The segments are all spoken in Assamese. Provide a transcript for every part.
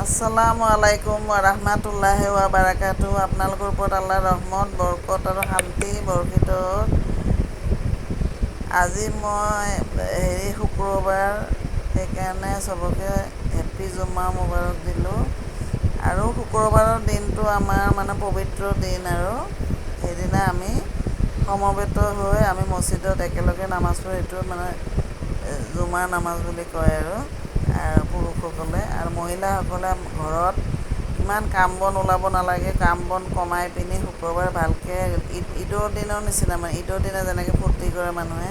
আসসালামু আলাইকুম ৰাহমাতুল্লাহি ওয়া বাৰাকাতুহু। আপোনালোকৰ ওপৰত আল্লাহৰ ৰহমত বৰকত আৰু শান্তি বৰ্ষিত হওক। আজি মই শুক্ৰবাৰ, সেইকাৰণে চবকে হেপ্পী জুম্মা মুবাৰক দিলোঁ। আৰু শুক্ৰবাৰৰ দিনটো আমাৰ পবিত্ৰ দিন, আৰু সেইদিনা আমি সমবেত হৈ আমি মছজিদত একেলগে নামাজ পঢ়োঁ। এইটো জুমাৰ নামাজ বুলি কয় আৰু পুৰুষসকলে। আৰু মহিলাসকলে ঘৰত ইমান কাম বন ওলাব নালাগে, কাম বন কমাই পিনি শুক্ৰবাৰ ভালকৈ ঈদৰ দিনৰ নিচিনা, ঈদৰ দিনা যেনেকৈ ফূৰ্তি কৰে মানুহে,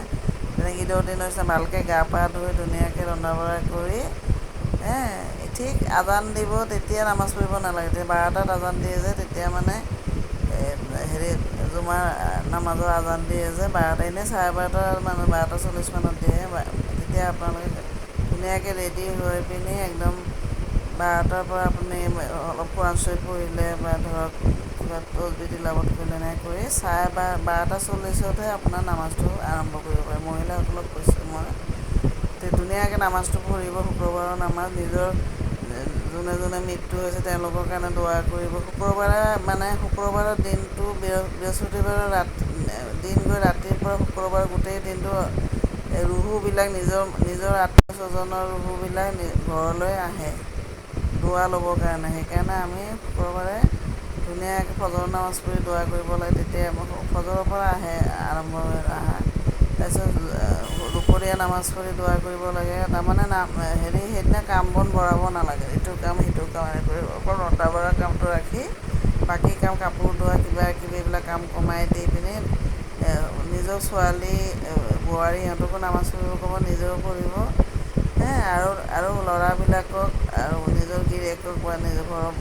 তেনেকৈ ঈদৰ দিনৰ নিচিনা ভালকৈ গা পা ধুই ধুনীয়াকৈ ৰন্ধা বঢ়া কৰি ঠিক আজান দিব তেতিয়া নামাজ পঢ়িব নালাগে। 12টাত আজান দিয়ে যে, তেতিয়া জুমাৰ নামাজৰ আজান দিয়ে যে 12টা, এনেই 12:30 12:40 দিয়ে। তেতিয়া আপোনালোকে ধুনীয়াকৈ ৰেডি হৈ পিনি একদম 12টাৰ পৰা আপুনি অলপ কোৰাণ চৰীফ পঢ়িলে বা ধৰক কিবা তছবিহ তিলাৱত কৰিলে, এনেকৈ কৰি 12:40তহে আপোনাৰ নামাজটো আৰম্ভ কৰিব পাৰে। মহিলাসকলক কৈছোঁ মই, ধুনীয়াকৈ নামাজটো পঢ়িব। শুক্ৰবাৰৰ নামাজ যোনে যোনে মৃত্যু হৈছে তেওঁলোকৰ কাৰণে দোৱা কৰিব। শুক্ৰবাৰৰ দিনটো বৃহস্পতিবাৰৰ দিন গৈ ৰাতিৰ পৰা শুক্ৰবাৰ গোটেই দিনটো ৰুহবিলাক নিজৰ আত্মীয় স্বজনৰ ৰুহবিলাক ঘৰলৈ আহে দোৱা ল'বৰ কাৰণে। সেইকাৰণে আমি শুক্ৰবাৰে ধুনীয়াকৈ ফজৰ নামাজ পঢ়ি দোৱা কৰিব লাগে। তেতিয়া ফজৰৰ পৰা আৰম্ভ হয় আহা। তাৰপিছত দুপৰীয়া নামাজ পঢ়ি দোৱা কৰিব লাগে। সেইদিনা কাম বন বঢ়াব নালাগে, ইটো কাম সিটো কাম কৰিব, অকল ৰন্ধা বঢ়া কামটো ৰাখি বাকী কাম কাপোৰ ধোৱা কিবা কিবি এইবিলাক কাম কমাই দি পিনি নিজৰ ছোৱালী বোৱাৰী সিহঁতকো নামাজ পঢ়িব ক'ব, নিজেও পঢ়িব। আৰু ল'ৰাবিলাকক আৰু নিজৰ গিৰিয়েকক বা নিজৰ ঘৰৰ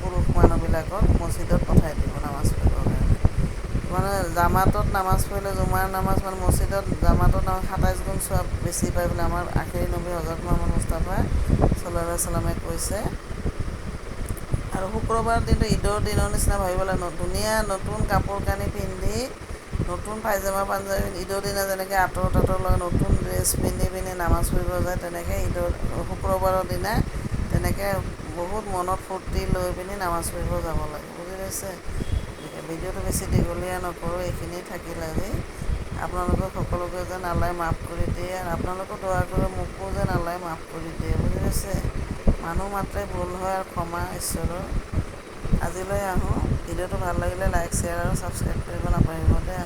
পুৰুষ মানুহবিলাকক মছজিদত পঠাই দিব নামাজ পঢ়িবৰ কাৰণে। জামাতত নামাজ পঢ়িলে, জুমাৰ নামাজ মছজিদত জামাতত 27 গুণ চোৱাব বেছি পায় বুলি আমাৰ আখেৰী নবী হজৰত মুহাম্মদ মুস্তাফা ছাল্লাল্লাহু আলাইহি ছাল্লামে কৈছে। আৰু শুক্ৰবাৰ দিনটো ঈদৰ দিনৰ নিচিনা ভাবিব লাগে। ধুনীয়া নতুন কাপোৰ কানি পিন্ধি, নতুন পায়জামা পাঞ্জাবী, ঈদৰ দিনা যেনেকৈ আঁতৰ লৈ নতুন ড্ৰেছ পিন্ধি পিনি নামাজ পঢ়িব যায়, তেনেকৈ শুক্ৰবাৰৰ দিনা তেনেকৈ বহুত মনত ফূৰ্তি লৈ পিনি নামাজ পঢ়িব যাব লাগে। বুজি পাইছে? ভিডিঅ'টো বেছি দীঘলীয়া নকৰোঁ, এইখিনি থাকিল আজি। আপোনালোকক সকলোকে যেন আল্লাহে মাফ কৰি দিয়ে, আৰু আপোনালোকো দোৱা কৰিব মোকো যেন আল্লাহে মাফ কৰি দিয়ে। বুজি পাইছে? মানুহ মাত্ৰে ভুল হয় আৰু ক্ষমা ঈশ্বৰৰ। আজিলৈ আহোঁ। ভিডিঅ'টো ভাল লাগিলে লাইক, শ্বেয়াৰ আৰু ছাবস্ক্ৰাইব কৰিব নাপাহৰিব দেই।